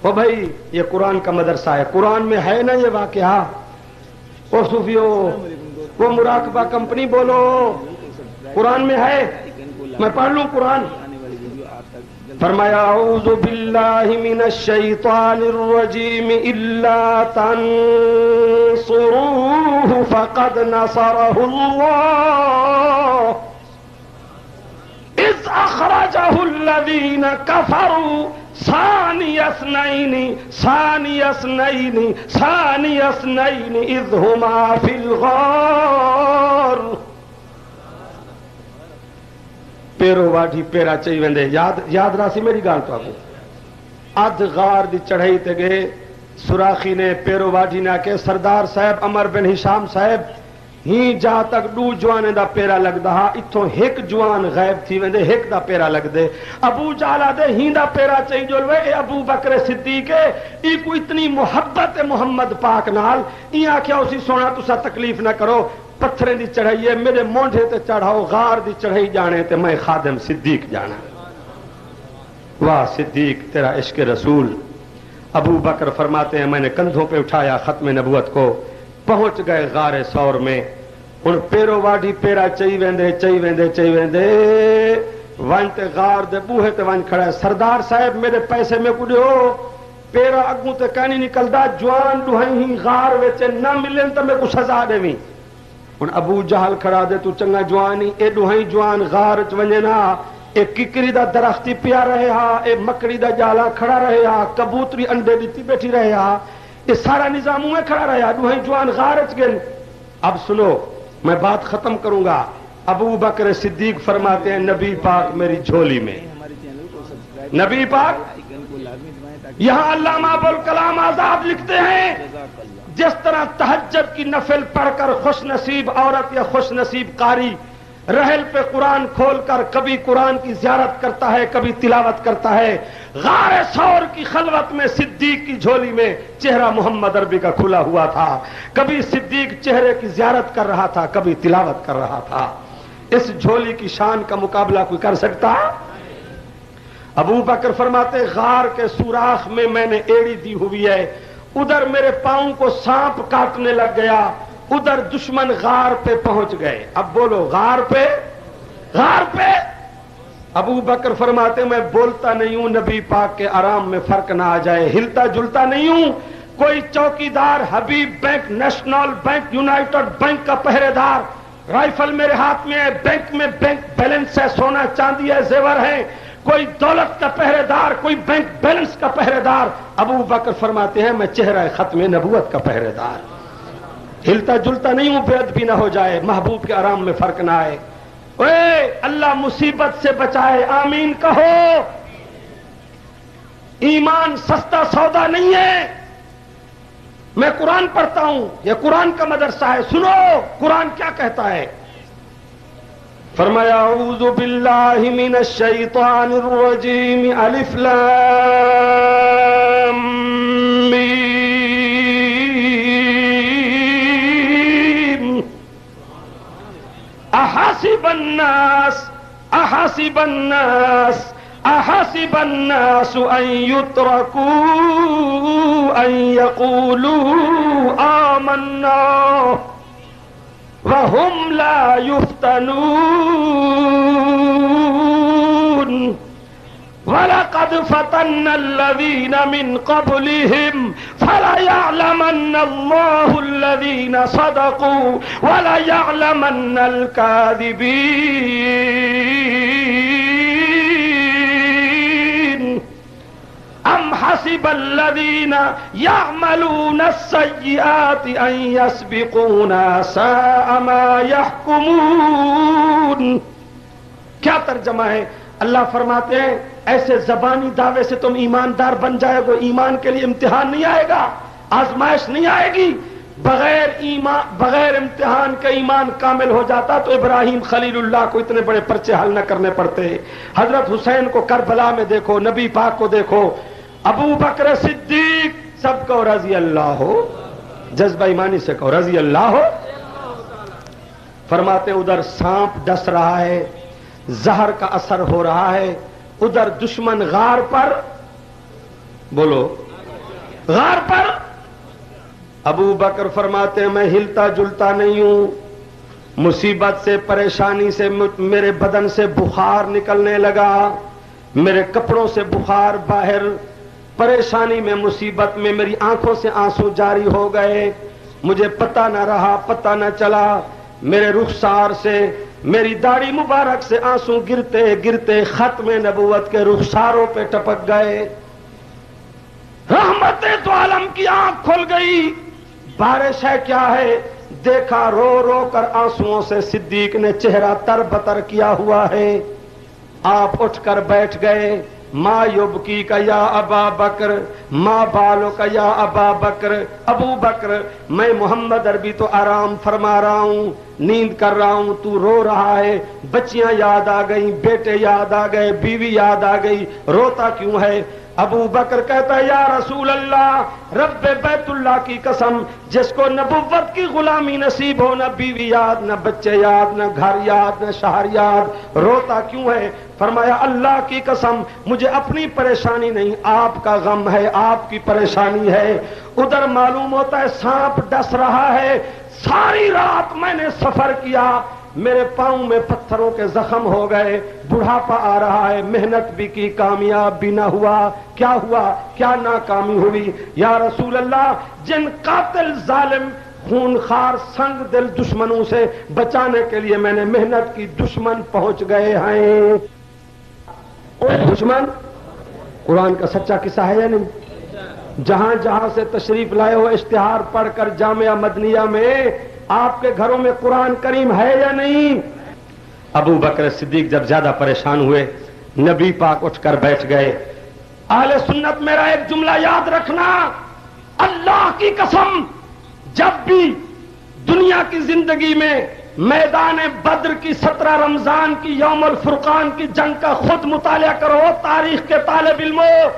وہ بھائی یہ قرآن کا مدرسہ ہے، قرآن میں ہے نا یہ واقعہ؟ وہ صوفیو، وہ مراقبہ کمپنی بولو، قرآن میں ہے؟ میں پڑھ لوں قرآن؟ فرمایا اعوذ باللہ من الشیطان الرجیم الا تنصروه فقد نصره اللہ اذ اخرجه الذین کفروا ثانی اثنین اذ ہما فی الغار۔ پیرو واڈھی پیرا چئی ویندے، یاد راسی میری گال تو آگو۔ ادھ غار دی چڑھائی تے گئے، سوراخی نے پیرو واڈھی نے آکے سردار صاحب عمر بن ہشام صاحب ہی جا تک دو جوانے دا پیرا لگدا ہا، اتھوں ایک جوان غائب تھی ویندے، ایک دا پیرا لگ دے۔ ابو جالا دے ہی دا پیرا چئی جول وے، اے ابو بکر صدیق ہے، ای کو اتنی محبت ہے محمد پاک نال، ای آکھیا اسی سونا تسا تکلیف نہ کرو، پتھریں دی چڑھائی ہے میرے مونڈے تے چڑھاؤ، غار دی چڑھائی جانے تے میں خادم صدیق جانا۔ واہ صدیق تیرا عشق رسول۔ ابو بکر فرماتے ہیں میں نے کندھوں پہ اٹھایا ختم نبوت کو، پہنچ گئے غار ثور میں۔ ان پیرو واڈی پیرا چئی ویندے ون تے غار دے بوہے تے ون کھڑا ہے، سردار صاحب میرے پیسے میں کو دیو، پیرا اگوں تے کہنی نکلدا، جوان ڈوہیں غار وچ نہ ملن تے میں کو سزا دیویں۔ ہن ابو جہل کھڑا دے تو چنگا جوانی، اے ڈوہیں جوان غار چ ونجے نا، اے ککری دا درختی پیا رہے ہا، اے مکڑی دا جالا کھڑا رہے ہا، کبوتری انڈے دیتی بیٹھی رہے ہا، یہ سارا نظام میں کھڑا رہا، ڈوہیں جوان غار چ گئے۔ اب سنو میں بات ختم کروں گا۔ ابو بکر صدیق فرماتے ہیں نبی پاک میری جھولی میں، نبی پاک، یہاں علامہ ابوالکلام آزاد لکھتے ہیں جس طرح تہجد کی نفل پڑھ کر خوش نصیب عورت یا خوش نصیب قاری رحل پہ قرآن کھول کر کبھی قرآن کی زیارت کرتا ہے کبھی تلاوت کرتا ہے، غار ثور کی خلوت میں صدیق کی جھولی میں چہرہ محمد عربی کا کھلا ہوا تھا، کبھی صدیق چہرے کی زیارت کر رہا تھا کبھی تلاوت کر رہا تھا۔ اس جھولی کی شان کا مقابلہ کوئی کر سکتا؟ ابو بکر فرماتے غار کے سوراخ میں نے ایڑی دی ہوئی ہے، ادھر میرے پاؤں کو سانپ کاٹنے لگ گیا، ادھر دشمن غار پہ پہنچ گئے۔ اب بولو غار پہ ابو بکر فرماتے میں بولتا نہیں ہوں نبی پاک کے آرام میں فرق نہ آ جائے، ہلتا جلتا نہیں ہوں، کوئی چوکیدار Habib bank, national bank, united bank کا پہرے دار، رائفل میرے ہاتھ میں ہے، بینک میں بینک بیلنس ہے، سونا چاندی ہے، زیور ہے، کوئی دولت کا پہرے دار، کوئی بینک بیلنس کا پہرے دار۔ ابو بکر فرماتے ہیں میں چہرہ ختم نبوت کا پہرے دار، ہلتا جلتا نہیں ہوں، بے ادبی نہ ہو جائے، محبوب کے آرام میں فرق نہ آئے۔ اے اللہ مصیبت سے بچائے، آمین کہو۔ ایمان سستا سودا نہیں ہے۔ میں قرآن پڑھتا ہوں، یہ قرآن کا مدرسہ ہے، سنو قرآن کیا کہتا ہے۔ فرمایا اعوذ باللہ من الشیطان الرجیم، الف لام میم، احسب الناس ان يتركوا ان يقولوا آمنا وهم لا يفتنون وَلَقَدْ فَتَنَّا الَّذِينَ مِنْ قَبْلِهِمْ فَلَيَعْلَمَنَّ اللَّهُ الَّذِينَ صَدَقُوا وَلَيَعْلَمَنَّ الْكَاذِبِينَ أَمْ حَسِبَ الَّذِينَ يَعْمَلُونَ السَّيِّئَاتِ أَنْ يَسْبِقُونَا سَاءَ مَا يَحْكُمُونَ۔ کیا ترجمہ ہے؟ اللہ فرماتے ہیں ایسے زبانی دعوے سے تم ایماندار بن جائے گو، ایمان کے لیے امتحان نہیں آئے گا، آزمائش نہیں آئے گی، بغیر امتحان کا ایمان کامل ہو جاتا تو ابراہیم خلیل اللہ کو اتنے بڑے پرچے حل نہ کرنے پڑتے، حضرت حسین کو کربلا میں دیکھو، نبی پاک کو دیکھو، ابو بکر صدیق، سب کو رضی اللہ ہو، جذبہ ایمانی سے کہو رضی اللہ ہو۔ فرماتے ادھر سانپ ڈس رہا ہے، زہر کا اثر ہو رہا ہے، ادھر دشمن غار پر، بولو غار پر ابو بکر فرماتے ہیں میں ہلتا جلتا نہیں ہوں، مصیبت سے پریشانی سے میرے بدن سے بخار نکلنے لگا، میرے کپڑوں سے بخار باہر، پریشانی میں مصیبت میں میری آنکھوں سے آنسو جاری ہو گئے، مجھے پتہ نہ رہا، پتہ نہ چلا، میرے رخسار سے میری داڑھی مبارک سے آنسو گرتے گرتے ختم نبوت کے رخساروں پہ ٹپک گئے۔ رحمت تو عالم کی آنکھ کھل گئی، بارش ہے کیا ہے؟ دیکھا رو رو کر آنسوؤں سے صدیق نے چہرہ تر بتر کیا ہوا ہے۔ آپ اٹھ کر بیٹھ گئے۔ ما یبکی کا یا ابا بکر، ما بالو کا یا ابا بکر، ابو بکر میں محمد عربی تو آرام فرما رہا ہوں، نیند کر رہا ہوں، تو رو رہا ہے، بچیاں یاد آ گئیں، بیٹے یاد آ گئے، بیوی یاد آ گئی، روتا کیوں ہے؟ ابو بکر کہتا ہے یا رسول اللہ، رب بیت اللہ کی قسم، جس کو نبوت کی غلامی نصیب ہو، نہ بیوی یاد، نہ بچے یاد، نہ گھر یاد، نہ شہر یاد، روتا کیوں ہے؟ فرمایا اللہ کی قسم مجھے اپنی پریشانی نہیں، آپ کا غم ہے، آپ کی پریشانی ہے۔ ادھر معلوم ہوتا ہے سانپ ڈس رہا ہے، ساری رات میں نے سفر کیا، میرے پاؤں میں پتھروں کے زخم ہو گئے، بڑھاپا آ رہا ہے، محنت بھی کی، کامیاب بھی نہ ہوا، کیا ہوا؟ کیا ناکامی ہوئی؟ یا رسول اللہ جن قاتل ظالم خونخوار سنگ دل دشمنوں سے بچانے کے لیے میں نے محنت کی، دشمن پہنچ گئے ہیں۔ دشمن قرآن کا سچا قصہ ہے یا نہیں؟ جہاں جہاں سے تشریف لائے ہو اشتہار پڑھ کر جامعہ مدنیہ میں آپ کے گھروں میں قرآن کریم ہے یا نہیں؟ ابو بکر صدیق جب زیادہ پریشان ہوئے، نبی پاک اٹھ کر بیٹھ گئے۔ اہل سنت میرا ایک جملہ یاد رکھنا، اللہ کی قسم جب بھی دنیا کی زندگی میں میدان بدر کی 17 رمضان کی یوم الفرقان کی جنگ کا خود مطالعہ کرو، تاریخ کے طالب علموں،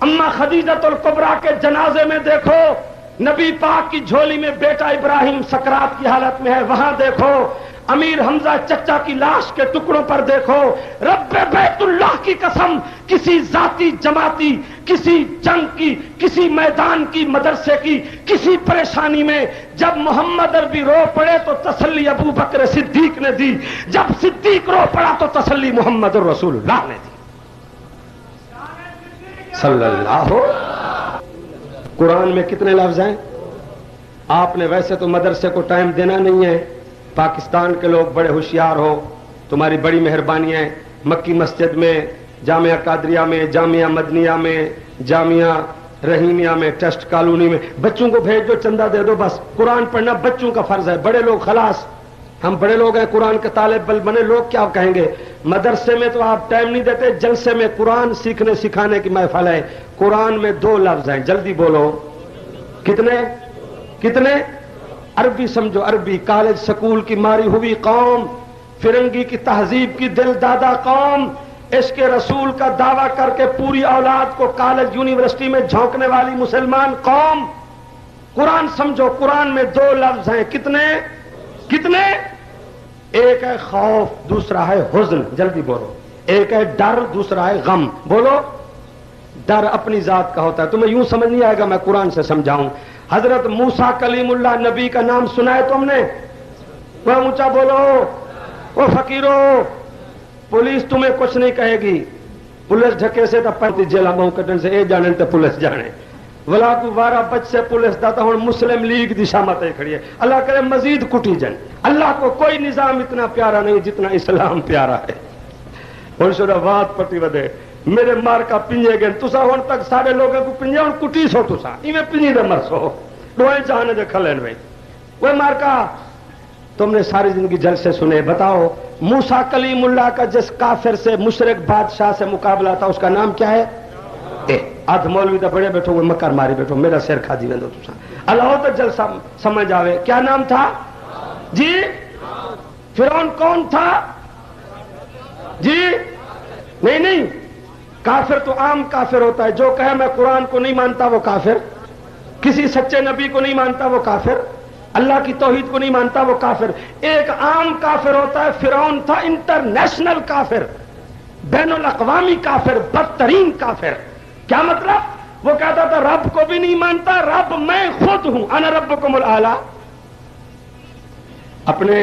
اما خدیجۃ الکبریٰ کے جنازے میں دیکھو، نبی پاک کی جھولی میں بیٹا ابراہیم سکرات کی حالت میں ہے، وہاں دیکھو، امیر حمزہ چچا کی لاش کے ٹکڑوں پر دیکھو، رب بیت اللہ کی قسم کسی ذاتی جماعتی، کسی جنگ کی، کسی میدان کی، مدرسے کی کسی پریشانی میں جب محمد عربی رو پڑے تو تسلی ابو بکر صدیق نے دی، جب صدیق رو پڑا تو تسلی محمد الرسول اللہ نے دی صلی اللہ۔ قرآن میں کتنے لفظ ہیں؟ آپ نے ویسے تو مدرسے کو ٹائم دینا نہیں ہے، پاکستان کے لوگ بڑے ہوشیار ہو، تمہاری بڑی مہربانی ہے، مکی مسجد میں، جامعہ قادریہ میں، جامعہ مدنیہ میں، جامعہ رحیمیہ میں، ٹیسٹ کالونی میں بچوں کو بھیج دو، چندہ دے دو، بس قرآن پڑھنا بچوں کا فرض ہے، بڑے لوگ خلاص، ہم بڑے لوگ ہیں، قرآن کے طالب علم بنے، لوگ کیا کہیں گے؟ مدرسے میں تو آپ ٹائم نہیں دیتے، جلسے میں قرآن سیکھنے سکھانے کی محفل ہے، قرآن میں 2 لفظ ہیں، جلدی بولو، کتنے کتنے؟ عربی سمجھو، عربی، کالج سکول کی ماری ہوئی قوم، فرنگی کی تہذیب کی دل دادا قوم، عشق رسول کا دعویٰ کر کے پوری اولاد کو کالج یونیورسٹی میں جھونکنے والی مسلمان قوم، قرآن سمجھو، قرآن میں 2 لفظ ہیں، کتنے کتنے؟ ایک ہے خوف، دوسرا ہے حزن، جلدی بولو، ایک ہے ڈر، دوسرا ہے غم، بولو۔ ڈر اپنی ذات کا ہوتا ہے، تمہیں یوں سمجھ نہیں آئے گا، میں قرآن سے سمجھاؤں۔ حضرت موسیٰ کلیم اللہ نبی کا نام سنا ہے تم نے؟ وہ اونچا بولو، وہ فقیرو، پولیس تمہیں کچھ نہیں کہے گی، پولیس ڈھکے سے پنتی جیلا مہو کٹن سے اے جانے تے پولیس جانے، ولا کو 12 بچ سے پولیس داتا ہوں مسلم لیگ دی شامتیں کھڑی ہے، اللہ کرے مزید کٹی جن۔ اللہ کو کوئی نظام اتنا پیارا نہیں جتنا اسلام پیارا ہے۔ اور شورا بات پٹی ودے میرے مار کا پنجے گئے، تسا ہون تک سارے لوگوں کو پنجے ہون کٹی سو، تسا ایویں پنجی دے مرسو دوئے جہانے دے کھلین بھائی۔ وہ مار کا تم نے ساری زندگی جلسے سنے، بتاؤ موسیٰ کلیم اللہ کا جس کافر سے مشرک بادشاہ سے مقابلہ تھا اس کا نام کیا ہے؟ آدھ مولوی تو بڑے بیٹھو، وہ مکر ماری بیٹھو، میرا سر کھا دی ویندو تسا، اللہ تو جلسہ سمجھ آوے، کیا نام تھا جی؟ فرعون کون تھا جی؟ نہیں، کافر تو عام کافر ہوتا ہے، جو کہے میں قرآن کو نہیں مانتا وہ کافر، کسی سچے نبی کو نہیں مانتا وہ کافر، اللہ کی توحید کو نہیں مانتا وہ کافر۔ ایک عام کافر ہوتا ہے، فرعون تھا انٹرنیشنل کافر، بین الاقوامی کافر، بدترین کافر۔ کیا مطلب؟ وہ کہتا تھا رب کو بھی نہیں مانتا، رب میں خود ہوں، انا ربکم الاعلی. اپنے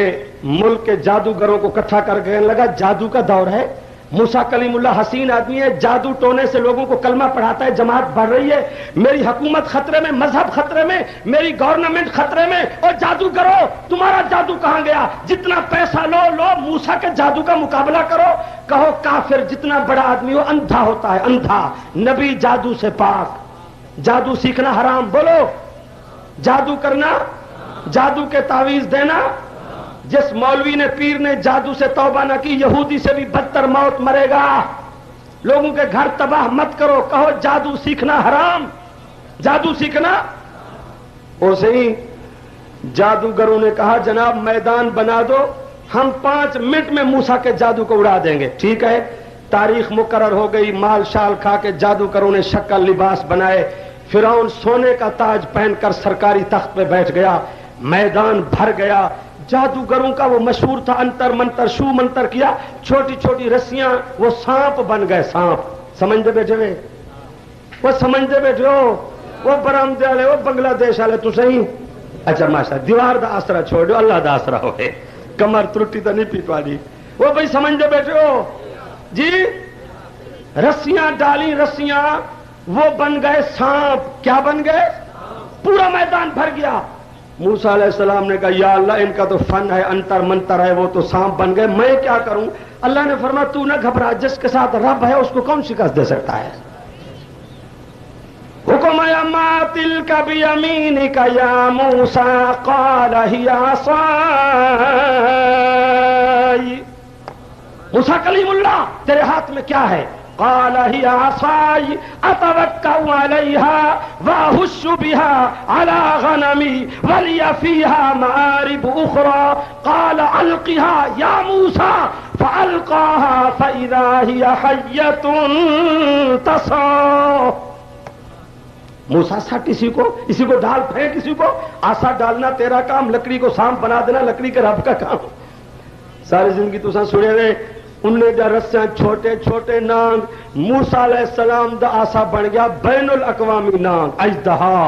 ملک کے جادوگروں کو اکٹھا کر کے کہنے لگا جادو کا دور ہے، موسیٰ کلیم اللہ حسین آدمی ہے، جادو ٹونے سے لوگوں کو کلمہ پڑھاتا ہے، جماعت بڑھ رہی ہے، میری حکومت خطرے میں، مذہب خطرے میں، میری گورنمنٹ خطرے میں، اور جادوگرو تمہارا جادو کہاں گیا؟ جتنا پیسہ لو موسیٰ کے جادو کا مقابلہ کرو. کہو کافر جتنا بڑا آدمی ہو اندھا ہوتا ہے، اندھا. نبی جادو سے پاک. جادو سیکھنا حرام، بولو. جادو کرنا، جادو کے تعویذ دینا. جس مولوی نے پیر نے جادو سے توبہ نہ کی یہودی سے بھی بدتر موت مرے گا. لوگوں کے گھر تباہ مت کرو. کہو جادو سیکھنا حرام، جادو سیکھنا. اسے ہی جادوگروں نے کہا جناب میدان بنا دو، ہم 5 منٹ میں موسیٰ کے جادو کو اڑا دیں گے. ٹھیک ہے، تاریخ مقرر ہو گئی. مال شال کھا کے جادوگروں نے شکل لباس بنائے. فرعون سونے کا تاج پہن کر سرکاری تخت پہ بیٹھ گیا. میدان بھر گیا. جادوگروں کا وہ مشہور تھا انتر منتر، شو منتر کیا، چھوٹی چھوٹی رسیاں وہ سانپ بن گئے. سانپ سمجھتے بیٹھے ہوئے، وہ سمجھتے بیٹھے ہو، وہ برآمدے والے، وہ بنگلہ دیش والے تو صحیح. اچھا ماشاء دیوار دا آسرا چھوڑو، اللہ دا آسرا ہوئے، کمر ترٹی تو نہیں پیٹ والی. وہ بھائی سمجھتے بیٹھے ہو جی. رسیاں ڈالی، رسیاں وہ بن گئے سانپ. کیا بن گئے؟ پورا میدان بھر گیا. موسیٰ علیہ السلام نے کہا یا اللہ ان کا تو فن ہے، انتر منتر ہے، وہ تو سانپ بن گئے، میں کیا کروں؟ اللہ نے فرمایا تو نہ گھبرا، جس کے ساتھ رب ہے اس کو کون شکست دے سکتا ہے؟ حکم ما تلک بیمینک یا موسیٰ قال ہی عصائی. موسیٰ کلیم اللہ تیرے ہاتھ میں کیا ہے؟ قال هي عصاي اتوكا عليها واهش بها على غنمي ولي فيها مآرب اخرى قال القها يا موسى فالقاها فاذا هي حية تسعى. موسیٰ سٹ اسی کو ڈال پھینک، کسی کو آسا ڈالنا تیرا کام، لکڑی کو سانپ بنا دینا لکڑی کے رب کا کام. ساری زندگی تو سنے رہے انہیں دا رسیاں چھوٹے چھوٹے نانگ. موسیٰ علیہ السلام دا آسا بن گیا بین الاقوامی نانگ، اجدہا.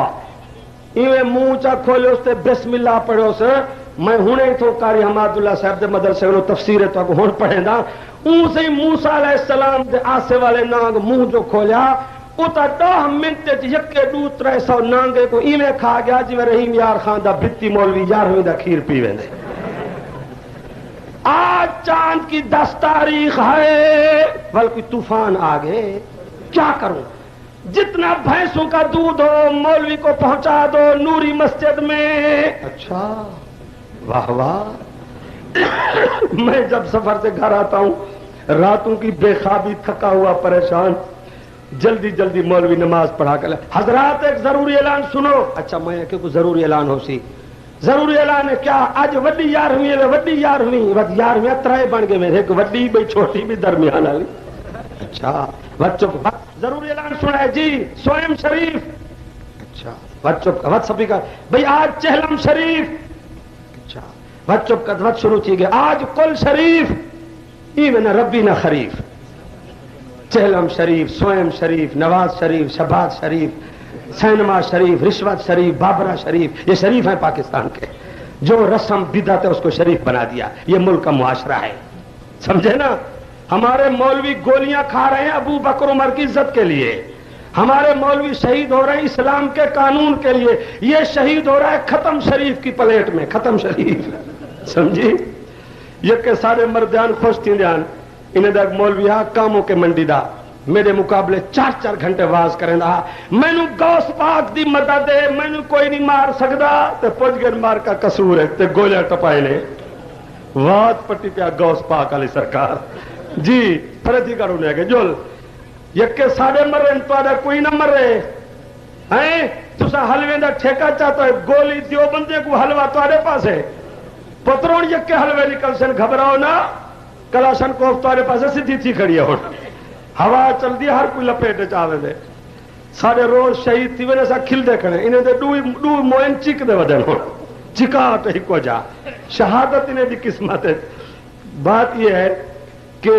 ایویں منہ چا کھولے اس تے بسم اللہ پڑھو سے. میں ہونے تو قاری حماد اللہ صاحب دے مدرسے انہوں تفسیر تو ہون پڑھیں دا. اون سے موسیٰ علیہ السلام دے آسے والے نانگ منہ جو کھولیا اتا 10 منٹ یکے 200-300 نانگے کو ایویں کھا گیا جی میں رحیم یار خان دا بھتی مولوی 11ویں دا کھیر پیویں دے. آج چاند کی 10 تاریخ ہے بلکہ طوفان آ گئے. کیا کروں؟ جتنا بھینسوں کا دودھ ہو مولوی کو پہنچا دو نوری مسجد میں. اچھا واہ واہ. میں جب سفر سے گھر آتا ہوں راتوں کی بے خوابی، تھکا ہوا پریشان، جلدی جلدی مولوی نماز پڑھا کر حضرات ایک ضروری اعلان سنو. اچھا میں کہ کوئی ضروری اعلان ہو سی. ضروری اعلان ہے کیا؟ اج وڈی 11ویں وڈی 11ویں ترے بن گئے میرے، ایک وڈی بھی چھوٹی بھی درمیان والی. اچھا بچوں کو ضروری اعلان سنا ہے جی. سوئم شریف. اچھا بچوں کا وقت سپیکر بھائی آج چہلم شریف. اچھا بچوں کا وقت شروع کی گیا. آج کل شریف ایون ربی نہ خریف. چہلم شریف، سوئم شریف، نواز شریف، شہباز شریف، سینما شریف، رشوت شریف، بابرا شریف، یہ شریف ہیں پاکستان کے. جو رسم بدعت ہے اس کو شریف بنا دیا. یہ ملک کا معاشرہ ہے، سمجھے نا. ہمارے مولوی گولیاں کھا رہے ہیں ابو بکر عمر کی عزت کے لیے. ہمارے مولوی شہید ہو رہے ہیں اسلام کے قانون کے لیے. یہ شہید ہو رہا ہے ختم شریف کی پلیٹ میں. ختم شریف سمجھی. یہ کہ سارے مردیان خوش تھی دیان انہیں دا مولوی ہاں کاموں کے منڈی دا میرے مقابلے 4 گھنٹے واز کریں دا. مینو غوث پاک دی مدد دے، مینو کوئی نہیں مار سکدا. تے پوچھ گئے مار کا قصور ہے تے گولیاں ٹپائے نے. وات پٹی پیا غوث پاک علی سرکار جی. پردی کرو نے کہ جول یکے ساڑے مرے تو کوئی نہ مرے ہیں. تسا حلوے دا ٹھیکہ چاہتا ہے گولی دیو بندے کو حلوہ تواڈے پاس ہے. پترون یکے حلوے نکل سن گھبراؤ نہ. کلاشن کوف تواڈے پاس سیدھی تھی کھڑی ہے. ہن ہوا چل دی ہر کوئی لپیٹ چاہے دے. سارے روز شہید تھی ونے سا کھل دے کھڑے انہیں دے ڈو موئن چک دے ودن ہو چکاٹ ہی کو جا. شہادت انہیں دی قسمت ہے. بات یہ ہے کہ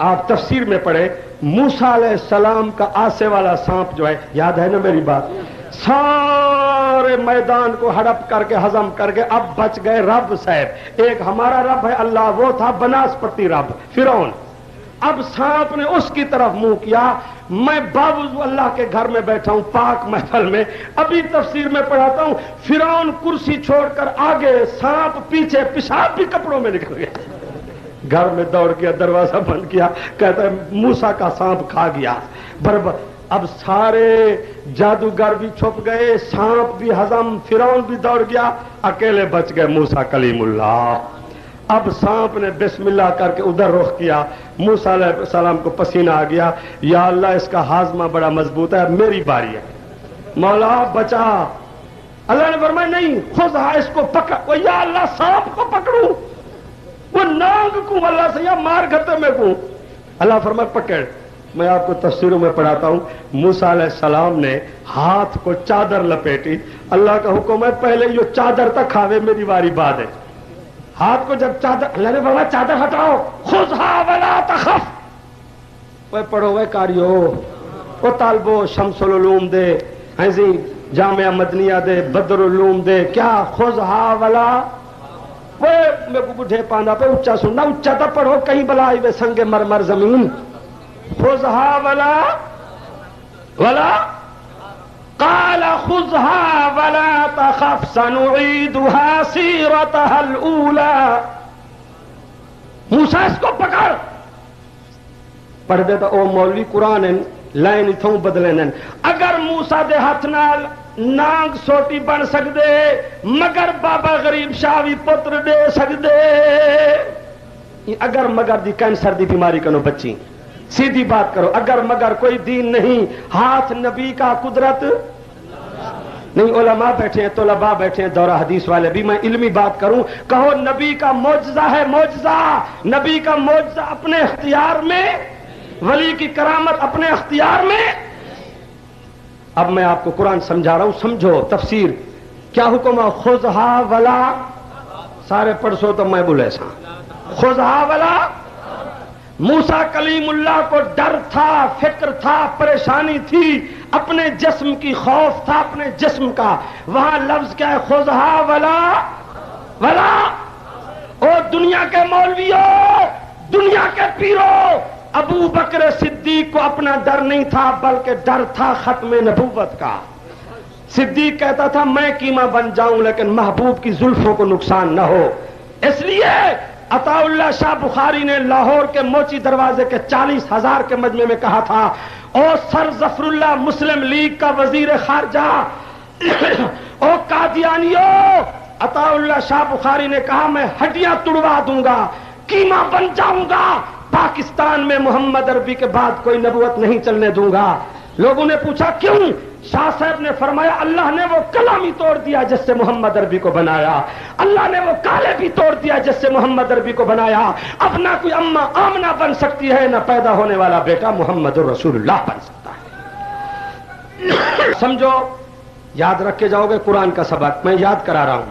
آپ تفسیر میں پڑھیں موسیٰ علیہ السلام کا آسے والا سانپ جو ہے، یاد ہے نا میری بات، سارے میدان کو ہڑپ کر کے ہضم کر کے اب بچ گئے رب صاحب، ایک ہمارا رب ہے اللہ، وہ تھا بناسپتی رب فرعون۔ اب سانپ نے اس کی طرف منہ کیا، میں باوضو اللہ کے گھر میں بیٹھا ہوں پاک محفل میں، ابھی تفسیر میں پڑھاتا ہوں، فرعون کرسی چھوڑ کر آگے، سانپ پیچھے، پیشاب بھی کپڑوں میں نکل گیا، گھر میں دوڑ گیا، دروازہ بند کیا، کہتا ہے موسیٰ کا سانپ کھا گیا بربر۔ اب سارے جادوگر بھی چھپ گئے، سانپ بھی ہضم، فرعون بھی دوڑ گیا، اکیلے بچ گئے موسیٰ کلیم اللہ۔ اب سانپ نے بسم اللہ کر کے ادھر رخ کیا، موسیٰ علیہ السلام کو پسینہ آ گیا، یا اللہ اس کا ہاضمہ بڑا مضبوط ہے، میری باری ہے، مولا بچا۔ اللہ نے فرمایا نہیں، خذھا، اس کو پکڑ۔ وہ یا اللہ سانپ کو پکڑوں، وہ نانگ کو اللہ سے یا مار گھتے میں کو؟ اللہ فرمایا پکڑ۔ میں آپ کو تفسیروں میں پڑھاتا ہوں، موسیٰ علیہ السلام نے ہاتھ کو چادر لپیٹی، اللہ کا حکم ہے پہلے یہ چادر تک کھاوے، میری باری بعد ہے۔ ہاتھ کو جب چادر، اللہ نے فرمایا چادر ہٹاؤ، خذھا ولا تخف۔ وہ پڑھو وہ کاریو، وہ طالبو شمس العلوم دے، ایسی جامعہ مدنیہ دے، بدر العلوم دے، کیا خذھا ولا، وہ میں کو بڈھے پانا پہ اچھا سننا، اچھا تھا پڑھو، کہیں بلائی وے سنگ مرمر زمین، خذھا ولا ولا قال خذھا ولا تخف سنعيدها سيرتها الاولى۔ موسیٰ اس کو پکڑ، پڑھ دیتا او مولوی قرآن لائن اتھوں بدلے، اگر موسیٰ دے ہاتھ نال نانگ سوٹی بن سکدے، مگر بابا غریب شاہ بھی پتر دے سکدے، اگر مگر دی کینسر دی بیماری کنو بچی، سیدھی بات کرو، اگر مگر کوئی دین نہیں، ہاتھ نبی کا قدرت نہیں۔ علماء بیٹھے ہیں، طلباء بیٹھے ہیں، دورہ حدیث والے بھی، میں علمی بات کروں، کہو نبی کا معجزہ ہے، معجزہ، نبی کا معجزہ اپنے اختیار میں، ولی کی کرامت اپنے اختیار میں۔ اب میں آپ کو قرآن سمجھا رہا ہوں، سمجھو تفسیر کیا حکم ہے، خذھا ولا، سارے پڑھو تو میں بولے سا، خذھا ولا۔ موسیٰ کلیم اللہ کو ڈر تھا، فکر تھا، پریشانی تھی، اپنے جسم کی خوف تھا، اپنے جسم کا، وہاں لفظ کیا ہے، خذھا ولا ولا۔ او دنیا کے مولویوں، دنیا کے پیروں، ابو بکر صدیق کو اپنا ڈر نہیں تھا، بلکہ ڈر تھا ختم نبوت کا۔ صدیق کہتا تھا میں قیمہ بن جاؤں لیکن محبوب کی زلفوں کو نقصان نہ ہو، اس لیے عطا اللہ شاہ بخاری نے لاہور کے موچی دروازے کے 40,000 کے مجمع میں کہا تھا، او سر ظفر اللہ مسلم لیگ کا وزیر خارجہ، او قادیانیوں، عطا اللہ شاہ بخاری نے کہا میں ہڈیاں توڑوا دوں گا، قیمہ بن جاؤں گا، پاکستان میں محمد عربی کے بعد کوئی نبوت نہیں چلنے دوں گا۔ لوگوں نے پوچھا کیوں؟ شاہ صاحب نے فرمایا اللہ نے وہ کلام ہی توڑ دیا جس سے محمد عربی کو بنایا، اللہ نے وہ کالے بھی توڑ دیا جس سے محمد عربی کو بنایا، اب نہ کوئی اماں آمنہ بن سکتی ہے، نہ پیدا ہونے والا بیٹا محمد رسول اللہ بن سکتا ہے۔ سمجھو، یاد رکھ کے جاؤ گے قرآن کا سبق، میں یاد کرا رہا ہوں،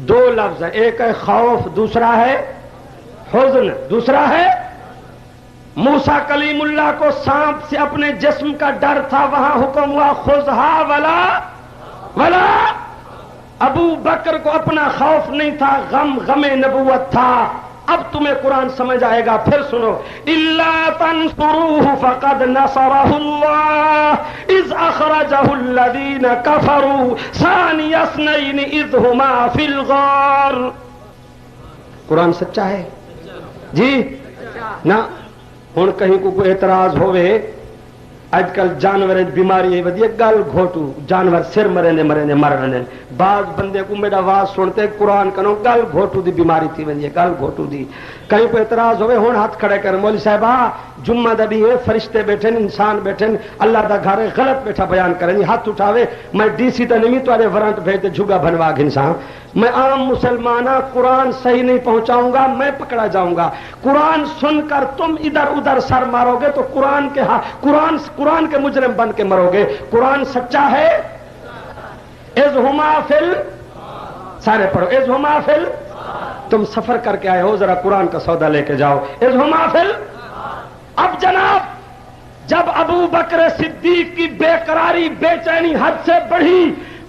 دو لفظ ہیں، ایک ہے خوف، دوسرا ہے حزن، دوسرا ہے موسیٰ کلیم اللہ کو سانپ سے اپنے جسم کا ڈر تھا، وہاں حکم ہوا خذھا ولا ولا۔ ابو بکر کو اپنا خوف نہیں تھا، غم نبوت تھا۔ اب تمہیں قرآن سمجھ آئے گا، پھر سنو، الا تنصروه فقد نصره الله اذ اخرجه الذين كفروا ثاني اثنين اذ هما في الغار۔ قرآن سچا ہے جی نہ؟ ہن کہیں کو کوئی اعتراض ہوئے، اج کل جانور بیماری ودی گل گھوٹو، جانور سر مرے مر ونے، بعض بندے کو میرا آواز سنتے قرآن کنو گل گھوٹو دی بیماری تھی ونجے، گل گھوٹو دی، کہیں کوئی اعتراض ہوئے ہن ہاتھ کھڑے کر، مولوی صاحبہ جمعہ دا بھی ہے، فرشتے بیٹھے انسان بیٹھے، اللہ دا گھر غلط بیٹھا بیان کریں، ہاتھ اٹھاوے، میں ڈی سی تے نہیں تواڈے وارنٹ بھیج جھگا بنوا گھنساں، میں عام مسلمانہ قرآن صحیح نہیں پہنچاؤں گا، میں پکڑا جاؤں گا۔ قرآن سن کر تم ادھر ادھر سر مارو گے تو قرآن کے مجرم بن کے مرو گے۔ قرآن سچا ہے، اذ ہما فل، سارے پڑھو، اذ ہما فل، تم سفر کر کے آئے ہو، ذرا قرآن کا سودا لے کے جاؤ، اذ ہما فل۔ اب جناب جب ابو بکر صدیق کی بے قراری بے چینی حد سے بڑھی،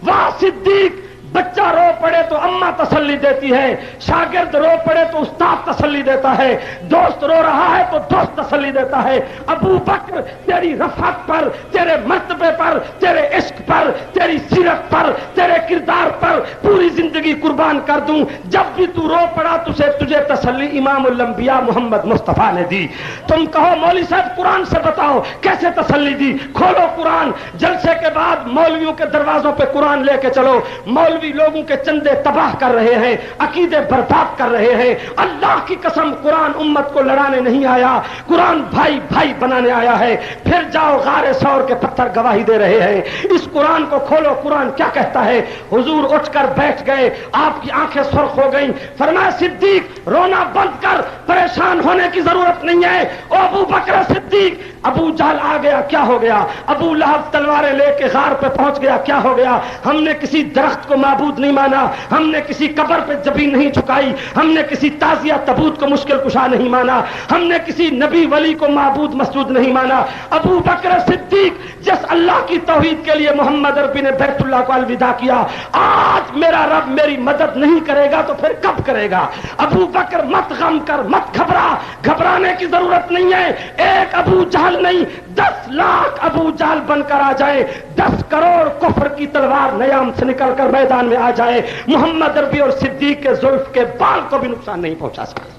وہ صدیق بچہ رو پڑے تو اماں تسلی دیتی ہے، شاگرد رو پڑے تو استاد تسلی دیتا ہے، دوست رو رہا ہے تو دوست تسلی دیتا ہے۔ ابو بکر تیری رفعت پر، تیرے مرتبے پر، تیرے عشق پر، تیری سیرت پر، تیرے کردار پر پوری زندگی قربان کر دوں۔ جب بھی تو رو پڑا تجھے تسلی امام الانبیاء محمد مصطفیٰ نے دی۔ تم کہو مولوی صاحب قرآن سے بتاؤ کیسے تسلی دی؟ کھولو قرآن، جلسے کے بعد مولویوں کے دروازوں پہ قرآن لے کے چلو۔ مولوی لوگوں کے چندے تباہ کر رہے ہیں، عقیدے برباد کر رہے ہیں۔ اللہ کی قسم قرآن امت کو لڑانے نہیں آیا، قرآن بھائی بھائی بنانے آیا ہے۔ پھر جاؤ غار ثور کے پتھر گواہی دے رہے ہیں۔ اس قرآن کو کھولو، قرآن کیا کہتا ہے؟ حضور اٹھ کر بیٹھ گئے، آپ کی آنکھیں سرخ ہو گئیں، فرمایا صدیق رونا بند کر، پریشان ہونے کی ضرورت نہیں ہے۔ او ابو بکر صدیق، ابو جہل آ گیا کیا ہو گیا؟ ابو لہب تلواریں لے کے غار پہ پہنچ گیا کیا ہو گیا؟ ہم نے کسی درخت کو معبود نہیں مانا، ہم نے کسی قبر پہ زمین نہیں جھکائی، ہم نے کسی تازیہ تبوت کو مشکل کشا نہیں مانا، ہم نے کسی نبی ولی کو معبود مسجود نہیں مانا۔ ابو بکر صدیق جس اللہ کی توحید کے لیے محمد عربی نے بیت اللہ کو الوداع کیا، آج میرا رب میری مدد نہیں کرے گا تو پھر کب کرے گا؟ ابو بکر مت غم کر، مت گھبرا، گھبرانے کی ضرورت نہیں ہے۔ ایک ابو جہل نہیں، 10 لاکھ ابو جہل بن کر آ جائے، 10 کروڑ کفر کی تلوار نیام سے نکل کر میدان میں آ جائے، محمد عربی اور صدیق کے زلف کے بال کو بھی نقصان نہیں پہنچا سکتے۔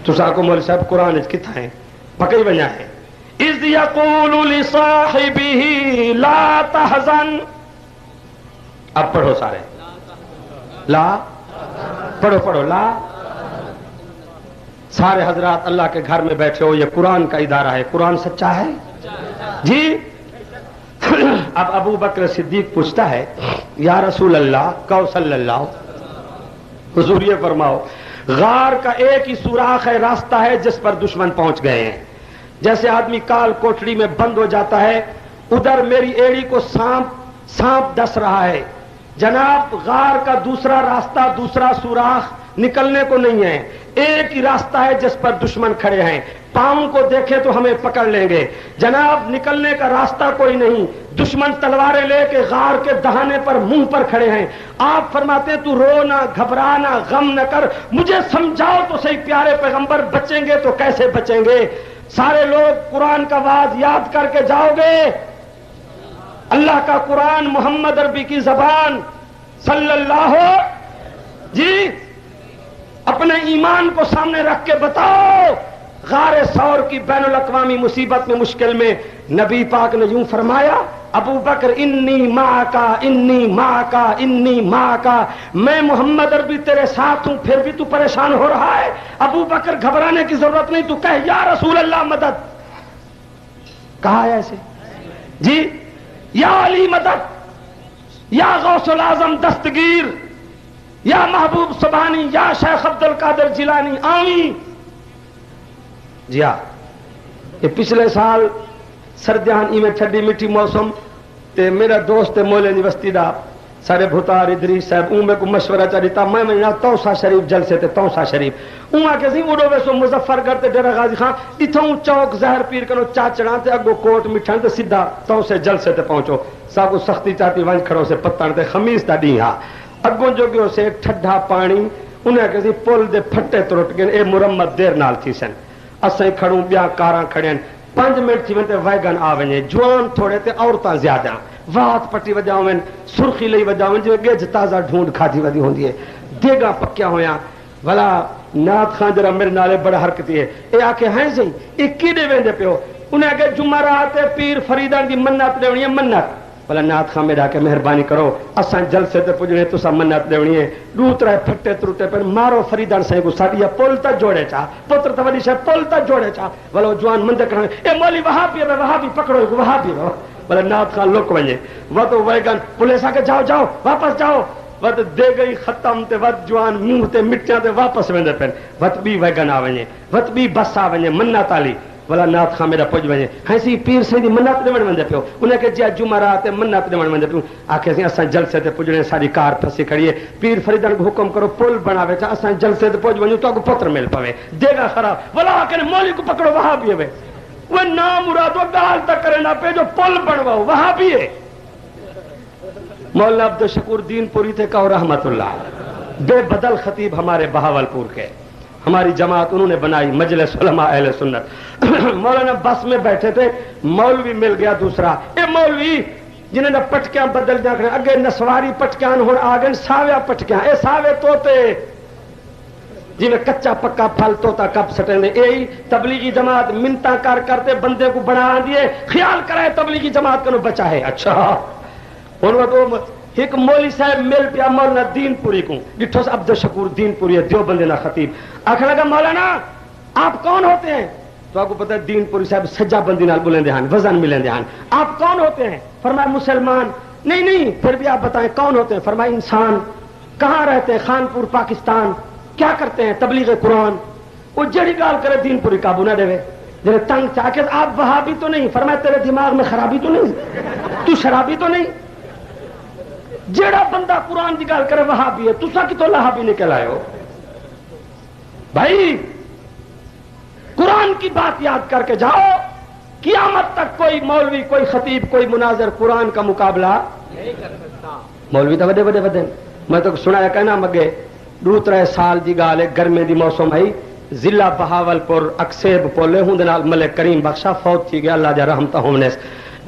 تو ساکو مول صاحب قرآن کتنا ہے پکئی بنا ہے، اذ یقول لصاحبہ لا تحزن۔ اب پڑھو سارے، لا پڑھو لا۔ سارے حضرات اللہ کے گھر میں بیٹھے ہو، یہ قرآن کا ادارہ ہے، قرآن سچا ہے جی۔ اب ابو بکر صدیق پوچھتا ہے یا رسول اللہ، کہو صلی اللہ، حضور یہ فرماؤ غار کا ایک ہی سوراخ ہے، راستہ ہے جس پر دشمن پہنچ گئے ہیں۔ جیسے آدمی کال کوٹڑی میں بند ہو جاتا ہے، ادھر میری ایڑی کو سانپ ڈس رہا ہے جناب۔ غار کا دوسرا راستہ، دوسرا سوراخ نکلنے کو نہیں ہے، ایک ہی راستہ ہے جس پر دشمن کھڑے ہیں، پاؤں کو دیکھے تو ہمیں پکڑ لیں گے جناب، نکلنے کا راستہ کوئی نہیں، دشمن تلواریں لے کے غار کے دہانے پر منہ پر کھڑے ہیں۔ آپ فرماتے ہیں تو رو نہ، گھبرا نہ، غم نہ کر، مجھے سمجھاؤ تو صحیح پیارے پیغمبر، بچیں گے تو کیسے بچیں گے؟ سارے لوگ قرآن کا واز یاد کر کے جاؤ گے، اللہ کا قرآن محمد عربی کی زبان صلی اللہ جی، اپنے ایمان کو سامنے رکھ کے بتاؤ۔ غار ثور کی بین الاقوامی مصیبت میں، مشکل میں، نبی پاک نے یوں فرمایا ابو بکر انی معکا انی معکا انی معکا، میں محمد عربی تیرے ساتھ ہوں، پھر بھی تو پریشان ہو رہا ہے؟ ابو بکر گھبرانے کی ضرورت نہیں، تو کہہ یا رسول اللہ مدد، کہا ہے ایسے جی، یا علی مدد، یا غوث العظم دستگیر، یا محبوب سبحانی، یا شیخ عبد القادر جیلانی آمین۔ جی ہاں، یہ پچھلے سال سردیاں میں ٹھڈی میٹھی موسم تے میرا دوست مولے یونیورسٹی دا سارے بھتار ادریس صاحب میں کو مشورہ چا دیتا، میں توسا شریف جلسے تے توسا شریف آ کے سی اڑو ویسو مظفر گڑھ تے ڈیرہ غازی خان اتوں چوک زہر پیر کنو چاچڑا تے اگو کوٹ مٹھن تے سیدھا توسے جلسے تے پہنچو، ساکو سختی چاہتی ونج کھڑو سے پتن تے خمیس دا ڈی ہاں اگوں جو گیو سے ٹھڈا پانی انہیں کہ سی پل دے پھٹے ترٹ گئے، اے مرمت دیر نال تھی سن، اسیں کھڑوں بیا کاراں کھڑین 5 منٹ تھی ونتے ویگن آ ونجے، جوان تھوڑے تے عورتاں زیادہ، وات پٹی وجاویں، سرخی لئی وجاویں، جو گج تازہ ڈھونڈ کھادی ودی ہوندی ہے، دیگا پکیا ہویا بھلا نات خان جرا میرے نالے بڑا حرکتی ہے، اے آ کے ہیں سی اے کیڑے ویندے پیو، انہیں کہ جمعرات پیر فریدان دی منت دیونی ہے، منت بھلا نات خان میرا کے مہربانی کرو اساں جلسے تے پجنے تسا منت دیونی ہے، دوترے پھٹے ترٹے پر مارو فریدان سے کو ساڈیا پل تا جوڑے چا پتر توڑی سے پل تا جوڑے چا، بھلا جوان مند کرن اے مولی وہابی ہے، وہابی پکڑو وہابی ہو، بھلا نات خان لک ونجے وہ تو ویگن پولیس آ کے جاؤ جاؤ واپس جاؤ، ود دے گئی ختم تے ود جوان منہ تے مٹیاں تے واپس ویندے پن، ود بی ویگن آ ونجے، ود بی بس آ ونجے منت علی، والا نات خان میرا پوج وجے ہاں سی پیر سی دی منت دیون وندے پیو انہیں کہ جی جمعرات منت دیون وندے پیو آکھے سی اساں جلسے تے پجنے ساری کار پھسی کھڑی ہے پیر فریدن کو حکم کرو پل بناوے تا اساں جلسے تے پوج ونجو تو کو پتر مل پوے دے گا خراب والا کہ مولوی کو پکڑو وہاں بھی ہے وہ نام مراد و گال تک کرے نہ پہ جو پل بنواؤ وہاں بھی ہے مولانا عبد الشکور دین پوری تھے کہو رحمت اللہ بے بدل خطیب ہمارے بہاولپور کے ہماری جماعت انہوں نے بنائی مجلس علماء اہل سنت مولانا بس میں بیٹھے تھے مولوی مل گیا دوسرا اے مولوی جنہیں نے پٹکیاں بدل دیا کریں اگے نسواری پٹکیاں ہون آگن ساویا پٹکیاں اے ساوے توتے جی میں کچا پکا پھل توتا کب سٹیں دے اے تبلیغی جماعت منتا کر کرتے بندے کو بنا دیے خیال کرائے تبلیغی جماعت کو بچا ہے اچھا انہوں ایک مولی صاحب مل پیا مولانا دین پوری کو ڈٹھوس عبد الشکور دین پوری ہے دیوبند نا خطیب آخر لگا مولانا آپ کون ہوتے ہیں تو آپ کو پتہ ہے دین پوری صاحب سجا بندی نال بلندے ہیں وزن ملندے ہیں آپ کون ہوتے ہیں فرمایا مسلمان نہیں پھر بھی آپ بتائیں کون ہوتے ہیں فرمایا انسان کہاں رہتے ہیں خانپور پاکستان کیا کرتے ہیں تبلیغ قرآن وہ جڑی گال کرے دین پوری قابو نہ دے جنہیں تنگ چاہ کے آپ وہابی تو نہیں فرمایا تیرے دماغ میں خرابی تو نہیں تو شرابی تو نہیں جیڑا بندہ قرآن کی گل کرے وہاں بھی ہے تسا کی تو لہابی نکل آئے ہو بھائی قرآن کی بات یاد کر کے جاؤ قیامت تک کوئی مولوی کوئی خطیب کوئی مناظر قرآن کا مقابلہ نہیں کر سکتا مولوی تو وڈے وڈے میں تو سنایا کہنا مگے 2-3 سال دی گال ہے گرمی دی موسم ہے ضلع بہاولپور اکسیب پولے ہوں دنال ملک کریم بخشا فوت تھی گیا اللہ جا رحمتہ ہونے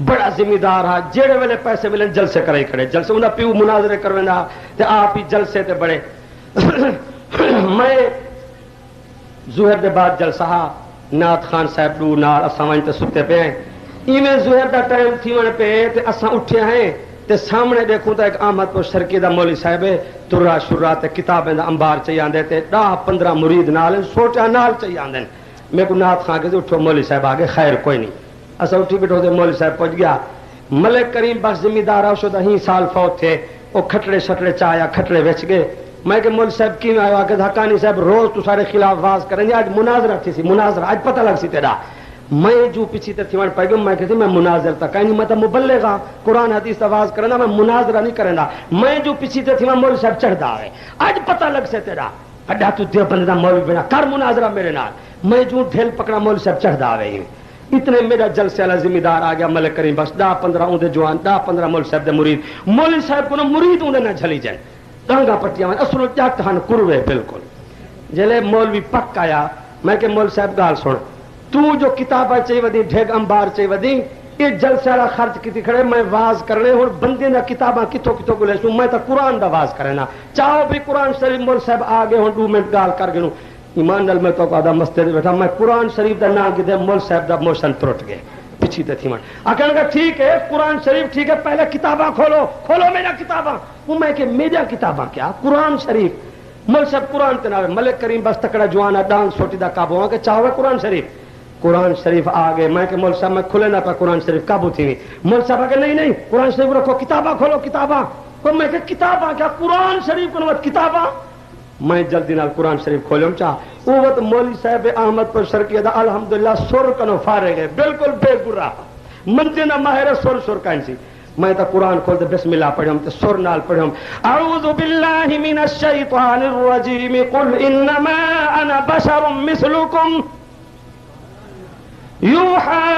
بڑا ذمہ دار ہے جیڑے ویلے پیسے ملیں جلسے کرائی کھڑے جلسے انہاں پیو مناظرے کروینا تے آپ ہی جلسے تے بڑے میں ظہر دے بعد جلسہ نات خان صاحب دو نال اساں وہیں تے ستے پہ ہیں ایویں ظہر دا ٹائم تھی ونے پہ تے اساں اٹھے ہیں تے سامنے دیکھوں تے ایک احمد پور شرکی دا مولوی صاحب ترا شرا تے کتابیں دا انبار چاہیے آندے تے 10-15 مرید نال سوٹا نال چاہیے آندے میں کو نات خان کے اٹھو مولوی صاحب آگے خیر کوئی نہیں اسا اٹھی بیٹھو دے مولوی صاحب پہنچ گیا ملک کریم بخش ذمہ دار آو شدہ ہی سال فوت تھے وہ کھٹڑے شٹڑے چایا کھٹڑے ویچ گئے میں کہ مولوی صاحب کی میں آیا کہ حقانی صاحب روز تو سارے خلاف واز کریں گے آج مناظرہ تھی سی مناظرہ آج پتہ لگ سی تیرا میں جو پیچھے تے تھیوان پائے گا میں کہتی میں مناظر تک نہیں میں تو مبلغا قرآن حدیث آواز کرنا میں مناظرہ نہیں کرنا میں جو پیچھے تے تھیوان مولوی صاحب چڑھدا ہے آج پتہ لگ سے تیرا اڈا تو دیوبند دا مولوی بنا کر مناظرہ میرے نال میں جو ڈھیل پکڑا مولوی صاحب چڑھدا ہے اتنے میرا جلسے والا ذمہ دار آ گیا ملک کریم بس 10-15 اون جوان 10-15 مولوی صاحب دے مولوی صاحب کو مرید اون نہ جھلی جائیں ڈانگا پٹیاں اصل جٹ ہن کروے بالکل جلے مولوی پک آیا میں کہ مولوی صاحب گال سن تو جو کتاباں چاہیے ودی ڈھگ انبار چاہیے ودی یہ جلسے والا خرچ کیتی کھڑے میں واز کرنے ہن بندے دا کتاباں کتھوں کتھوں گلے سوں میں تا قرآن دا واز کرنا چاہو بھی قرآن شریف مولوی صاحب آگے ہن 2 منٹ گال کر گنو ایمان نال میں تو آدھا مستے بیٹھا میں قرآن شریف دا نام کی دے مول صاحب دا موشن ٹوٹ گئے پیچھے تے تھی من آکھن گا ٹھیک ہے قرآن شریف ٹھیک ہے پہلے کتاباں کھولو میرا کتاباں وہ میں کہ میرا کتاباں کیا قرآن شریف مول صاحب قرآن تے ناوے ملک کریم بس تکڑا جوانا ڈانگ سوٹی دا قابو ہاں کہ چاہو قرآن شریف آ گئے میں کہ مول صاحب میں کھلے نہ پا قرآن شریف قابو تھی مول صاحب کہ نہیں قرآن شریف رکھو کتاباں کھولو کتاباں میں کہ کتاباں کیا قرآن شریف کو مت کتاباں میں جلدی نال قرآن شریف کھولوں چاہ وہ وقت مولوی صاحب احمد پر شرکی دا الحمدللہ سر کنو فارغ ہے بالکل بے گرا منجے نہ ماہر سر کائن سی میں تا قرآن کھول دے بسم اللہ پڑھوں تے سر نال پڑھوں اعوذ باللہ من الشیطان الرجیم قل انما انا بشر مثلکم یوحى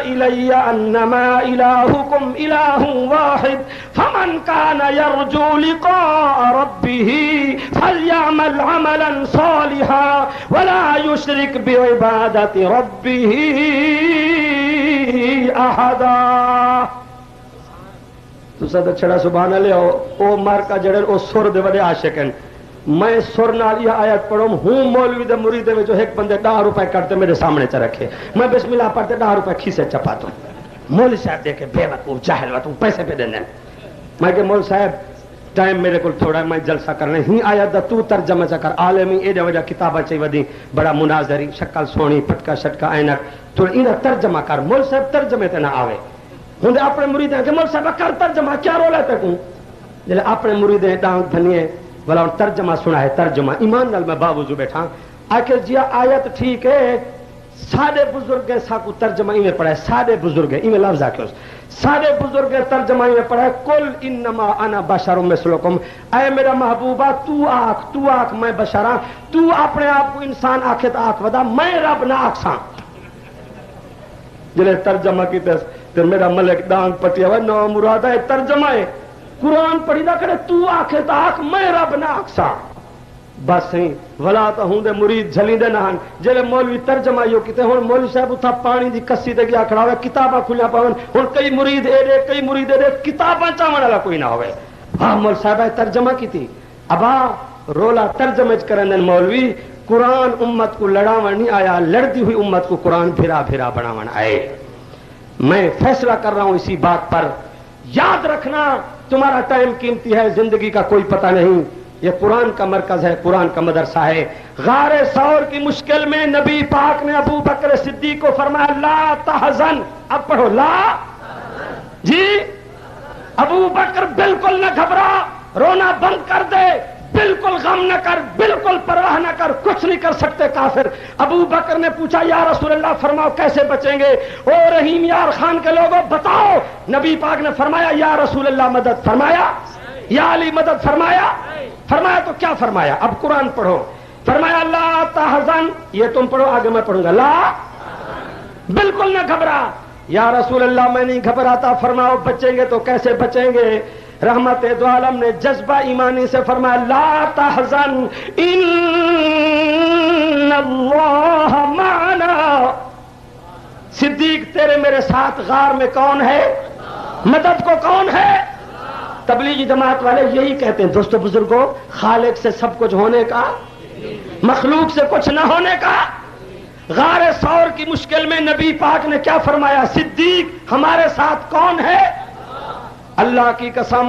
إلي أنما إلهكم إله واحد فمن كان يرجو لقاء ربه فليعمل عملا صالحا ولا يشرك بعبادة ربه أحدا تو سادہ چھڑا سبحان اللہ او مار کا جڑے او سر دے بڑے عاشق ہیں میں سر نال یہ آیت پڑھوں ہوں مولوی دے مرید میں جو ایک بندے 10 روپے کرتے میرے سامنے چ رکھے میں بسم اللہ پڑھتے 10 روپے کھیسے چپاتا ہوں مولوی صاحب دیکھے بے وقوف جاہل وا تو پیسے پہ دینے میں کہ مولوی صاحب ٹائم میرے کو تھوڑا میں جلسہ کرنے ہی آیت دا تو ترجمہ چ کر عالمی اے وجہ کتاباں چ ودی بڑا مناظری شکل سونی پٹکا شٹکا اینک تو ان ترجمہ کر مولوی صاحب ترجمے تے نہ آوے ہوں اپنے مرید کہ مولوی صاحب کر ترجمہ کیا رول ہے تے کو جلے اپنے مرید ڈانگ دھنیے بلا ترجمہ سنا ہے ترجمہ ایمان نال میں باوضو بیٹھا آخر جی آیت ٹھیک ہے سارے بزرگ ساکو ترجمہ میں پڑھا ہے، سارے بزرگ میں لفظ آکے سارے بزرگ ترجمہ میں پڑھا ہے کل انما انا بشر مثلکم، اے میرا محبوبہ تو آکھ میں بشراں، تو اپنے آپ کو انسان آکھے تو آکھ ودا میں رب نہ آکھساں۔ جنہیں ترجمہ کی تے میرا ملک ڈانگ پٹیا ہوا نو مراد ہے ترجمہ ہے قرآن پڑھی دا کرے تو آکھے تا آکھ میں رب نہ آکھسا بس ہیں ولا تا ہوں دے مرید جھلی دے نہن جلے مولوی ترجمہ یو کیتے ہون مولوی صاحب اتھا پانی دی کسی دے گیا کھڑا ہوئے کتابہ کھلیا پاون ہون کئی مرید اے کتابہ چاون والا کوئی نہ ہوئے ہاں مول صاحب ترجمہ کی تھی ابا رولا ترجمہ کرنے مولوی قرآن امت کو لڑاون نہیں آیا، لڑتی ہوئی امت کو قرآن پھرا پھرا بناون آئے۔ میں فیصلہ کر رہا ہوں اسی بات پر، یاد رکھنا تمہارا ٹائم قیمتی ہے، زندگی کا کوئی پتہ نہیں، یہ قرآن کا مرکز ہے، قرآن کا مدرسہ ہے۔ غار ثور کی مشکل میں نبی پاک نے ابو بکر صدیق کو فرمایا لا تحزن، اب پڑھو لا جی ابو بکر بالکل نہ گھبرا، رونا بند کر دے، بالکل غم نہ کر، بالکل پرواہ نہ کر، کچھ نہیں کر سکتے کافر۔ ابو بکر نے پوچھا یا رسول اللہ فرماؤ کیسے بچیں گے؟ او رحیم یار خان کے لوگوں بتاؤ۔ نبی پاک نے فرمایا یا رسول اللہ مدد، فرمایا یا علی مدد، فرمایا تو کیا فرمایا؟ اب قرآن پڑھو، فرمایا لا تحزن، یہ تم پڑھو آگے میں پڑھوں گا، لا بالکل نہ گھبرا۔ یا رسول اللہ میں نہیں گھبراتا، فرماؤ بچیں گے تو کیسے بچیں گے؟ رحمت دو عالم نے جذبہ ایمانی سے فرمایا لا تحزن ان اللہ معنا، صدیق تیرے میرے ساتھ غار میں کون ہے؟ مدد کو کون ہے؟ تبلیغی جماعت والے یہی کہتے ہیں دوستو بزرگوں، خالق سے سب کچھ ہونے کا، مخلوق سے کچھ نہ ہونے کا۔ غار ثور کی مشکل میں نبی پاک نے کیا فرمایا؟ صدیق ہمارے ساتھ کون ہے؟ اللہ کی قسم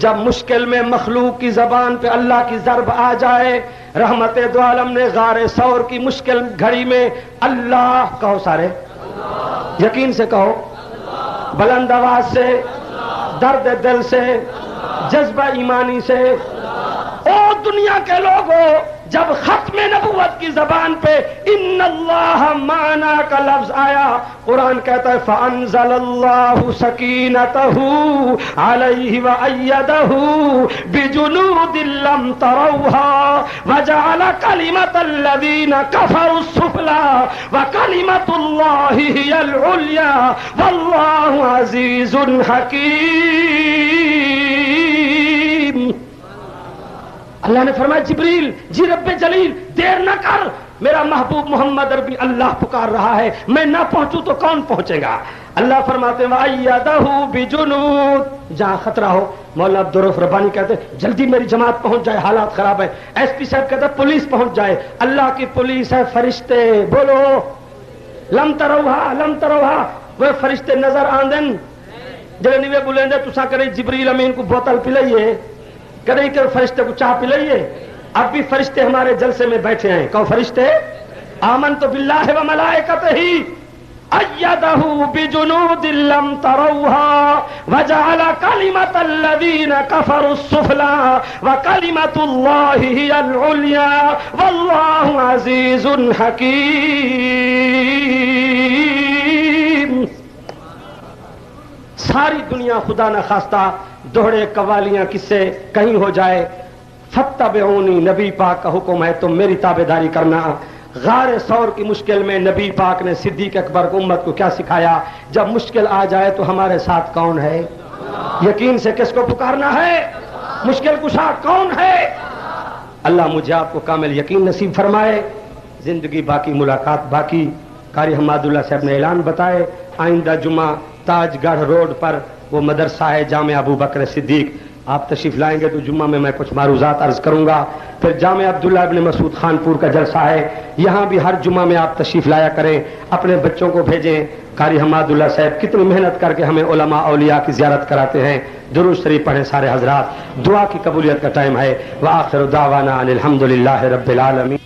جب مشکل میں مخلوق کی زبان پہ اللہ کی ضرب آ جائے، رحمت دو عالم نے غار ثور کی مشکل گھڑی میں اللہ کہو، سارے یقین سے کہو، بلند آواز سے، درد دل سے، جذبہ ایمانی سے۔ او دنیا کے لوگوں، جب ختم نبوت کی زبان پہ ان اللہ معنا کا لفظ آیا، قرآن کہتا ہے فانزل اللہ سکینتہ علیہ وایدہ بجنود لم تروها وجعل کلمۃ الذین کفروا السفلی وکلمۃ اللہ ہی العلیٰ واللہ عزیز حکیم۔ اللہ نے فرمایا جبریل جی رب جلیل دیر نہ کر، میرا محبوب محمد عربی اللہ پکار رہا ہے، میں نہ پہنچوں تو کون پہنچے گا؟ اللہ فرماتے ہیں وَأَيَّدَهُ بِجُنُودٍ، جہاں خطرہ ہو، مولانا عبدالرؤف ربانی کہتے ہیں جلدی میری جماعت پہنچ جائے، حالات خراب ہے۔ ایس پی صاحب کہتے ہیں پولیس پہنچ جائے، اللہ کی پولیس ہے، فرشتے بولو لم تروہا، وہ فرشتے نظر آندن جلے نہیں بولیں دے تسا کرے جبریل امین کو بوتل پلائیے، کریں کہ فرشتے کو چاہ پلائیے۔ اب بھی فرشتے ہمارے جلسے میں بیٹھے ہیں، کہو فرشتے آمنت باللہ و ملائکتہ ایدہ بجنود لم تروہا وجعل کلمۃ الذین کفروا السفلی وکلمۃ اللہ ہی العلیٰ واللہ عزیز حکیم۔ ساری دنیا خدا نہ خواستہ دوہڑے قوالیاں کس سے کہیں ہو جائے، فتبعونی نبی پاک کا حکم ہے تم میری تابعداری کرنا۔ غار ثور کی مشکل میں نبی پاک نے صدیق اکبر کو امت کو کیا سکھایا؟ جب مشکل آ جائے تو ہمارے ساتھ کون ہے؟ یقین سے کس کو پکارنا ہے؟ مشکل کشا کون ہے؟ اللہ مجھے آپ کو کامل یقین نصیب فرمائے۔ زندگی باقی، ملاقات باقی۔ قاری حماد اللہ صاحب نے اعلان بتائے آئندہ جمعہ تاج گڑھ روڈ پر وہ مدرسہ ہے جامعہ ابو بکر صدیق، آپ تشریف لائیں گے تو جمعہ میں کچھ معروضات عرض کروں گا۔ پھر جامعہ عبداللہ ابن مسعود خانپور کا جلسہ ہے، یہاں بھی ہر جمعہ میں آپ تشریف لایا کریں، اپنے بچوں کو بھیجیں۔ قاری حماد اللہ صاحب کتنی محنت کر کے ہمیں علماء اولیاء کی زیارت کراتے ہیں۔ درود شریف پڑھیں سارے حضرات، دعا کی قبولیت کا ٹائم ہے۔ وآخر دعوانا ان الحمد للہ رب العالمین۔